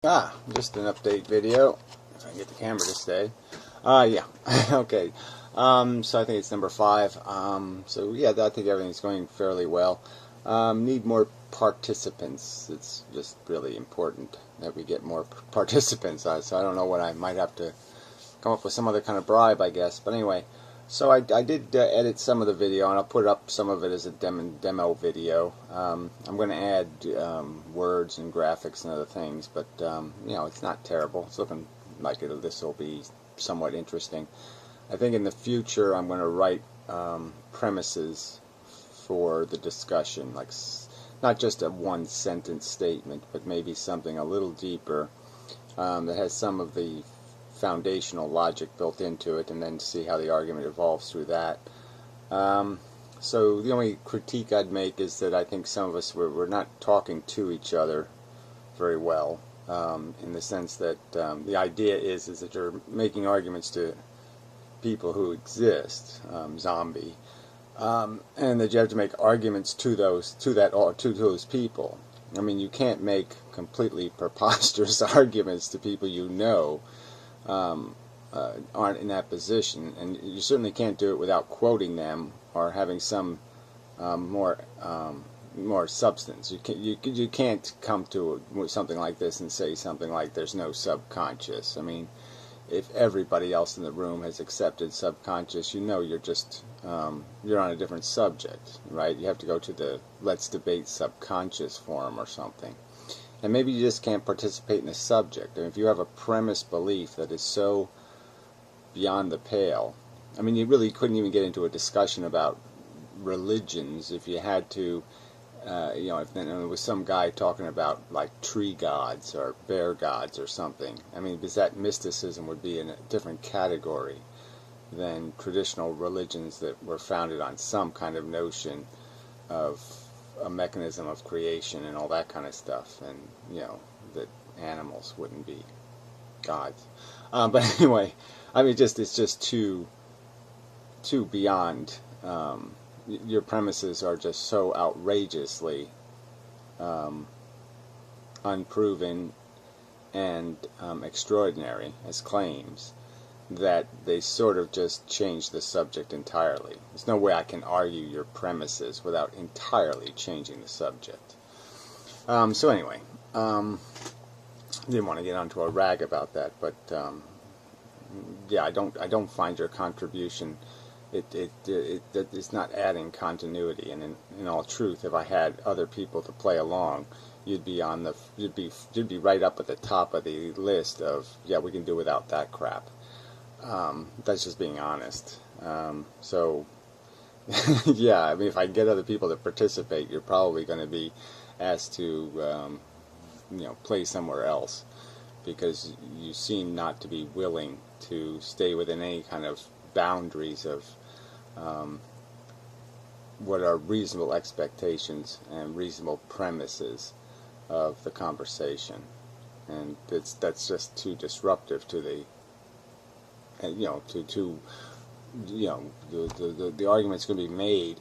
Just an update video, if I can get the camera to stay. Yeah, okay. So I think it's number 5. So yeah, I think everything's going fairly well. Need more participants. It's just really important that we get more participants. So I don't know what I might have to come up with some other kind of bribe, I guess. But anyway, so I did edit some of the video, and I'll put up some of it as a demo video. I'm going to add words and graphics and other things, but you know, it's not terrible. It's looking like this will be somewhat interesting. I think in the future I'm going to write premises for the discussion, like not just a one-sentence statement, but maybe something a little deeper that has some of the foundational logic built into it, and then see how the argument evolves through that. So the only critique I'd make is that I think some of us we're not talking to each other very well, in the sense that the idea is that you're making arguments to people who exist, zombie, and that you have to make arguments to those people. I mean, you can't make completely preposterous arguments to people you know aren't in that position, and you certainly can't do it without quoting them or having some more substance. You can't come to something like this and say something like there's no subconscious. I mean, if everybody else in the room has accepted subconscious, you know you're just you're on a different subject, right? You have to go to the Let's Debate Subconscious forum or something. And maybe you just can't participate in the subject. And if you have a premise belief that is so beyond the pale, I mean, you really couldn't even get into a discussion about religions if you had to, you know, if there was some guy talking about like tree gods or bear gods or something. I mean, because that mysticism would be in a different category than traditional religions that were founded on some kind of notion of a mechanism of creation and all that kind of stuff, and you know that animals wouldn't be gods. But anyway, I mean, it's just too beyond. Your premises are just so outrageously unproven and extraordinary as claims that they sort of just change the subject entirely. There's no way I can argue your premises without entirely changing the subject. So anyway, didn't want to get onto a rag about that, but yeah, I don't find your contribution. It's not adding continuity, and in all truth, if I had other people to play along, you'd be right up at the top of the list of, yeah, we can do without that crap. That's just being honest. So yeah, I mean, if I get other people to participate, you're probably going to be asked to you know, play somewhere else, because you seem not to be willing to stay within any kind of boundaries of what are reasonable expectations and reasonable premises of the conversation, and that's just too disruptive to the, you know, the argument's going to be made